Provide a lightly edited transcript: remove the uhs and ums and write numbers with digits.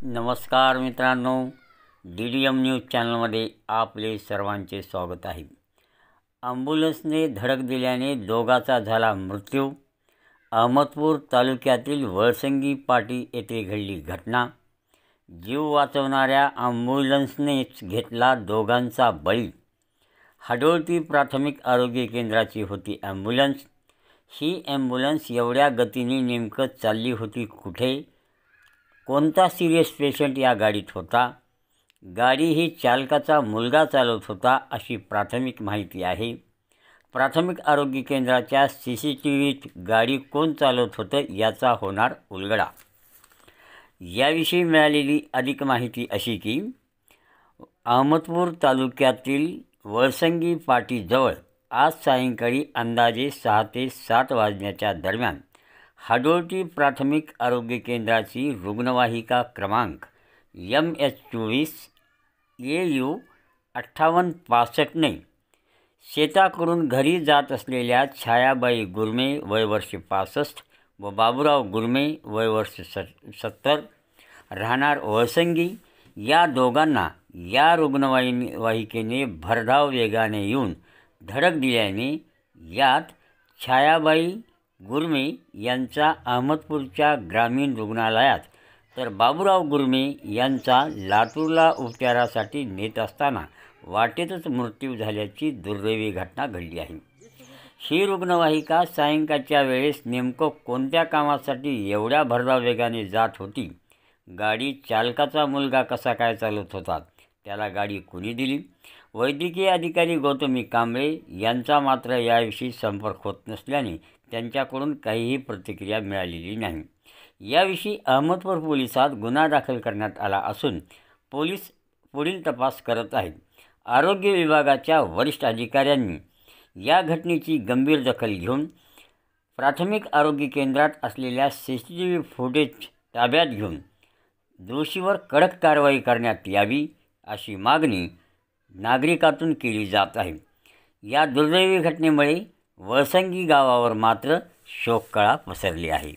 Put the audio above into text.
नमस्कार मित्रांनो, DDM news चॅनलमध्ये आपले सर्वांचे स्वागत आहे। ॲम्ब्युलन्सने धडक दिल्याने दोघाचा झाला मृत्यू। अहमदपूर तालुक्यातील वळसंगी पाटी येथे घडली घटना। जीव वाचवणाऱ्या ॲम्ब्युलन्सनेच घेतला दोघांचा बळी। हाडोळती प्राथमिक आरोग्य केंद्राची होती ॲम्ब्युलन्स। ही ॲम्ब्युलन्स एवढ्या गतीने नेमकं चालली होती कुठे? कोणता सिरियस पेशंट या गाडीत होता? गाडी ही चालकाचा मुलगा चालवत होता अशी प्राथमिक माहिती आहे। प्राथमिक आरोग्य केंद्राच्या CCTVत गाडी कोण चालवत होतं याचा होणार उलगडा। याविषयी मिळालेली अधिक माहिती अशी की अहमदपूर तालुक्यातील वळसंगी पाटीजवळ आज सायंकाळी अंदाजे 6 ते 7 वाजण्याच्या दरम्यान हाडोळती प्राथमिक आरोग्य केंद्राची रुग्णवाहिका क्रमांक MH24 AU 5865ने शेताकडून घरी जात असलेल्या छायाबाई गुरमे वय वर्ष 65 व बाबूराव गुरमे वय वर्ष 70 राहणार वळसंगी या दोघांना या रुग्णवाहिकेने भरधाव वेगाने येऊन धडक दिल्याने यात छायाबाई गुरमे यांचा अहमदपूरच्या ग्रामीण रुग्णालयात तर बाबूराव गुरमे यांचा लातूरला उपचारासाठी नेत असताना वाटेतच मृत्यू झाल्याची दुर्दैवी घटना घडली आहे। ही रुग्णवाहिका सायंकाळच्या वेळेस नेमकं कोणत्या कामासाठी एवढ्या भरधाव वेगाने जात होती? गाडी चालकाचा मुलगा कसा काय चालवत होता? त्याला गाडी कुणी दिली? वैद्यकीय अधिकारी गौतमी कांबळे यांचा मात्र याविषयी संपर्क होत नसल्याने त्यांच्याकडून काहीही प्रतिक्रिया मिळालेली नाही। याविषयी अहमदपूर पोलिसात गुन्हा दाखल करण्यात आला असून पोलीस पुढील तपास करत आहेत। आरोग्य विभागाच्या वरिष्ठ अधिकाऱ्यांनी या घटनेची गंभीर दखल घेऊन प्राथमिक आरोग्य केंद्रात असलेल्या CCTV फुटेज ताब्यात घेऊन दोषीवर कडक कारवाई करण्यात यावी अशी मागणी नागरिकांतून केली जात आहे। या दुर्दैवी घटनेमुळे वळसंगी गावावर मात्र शोककळा पसरली आहे।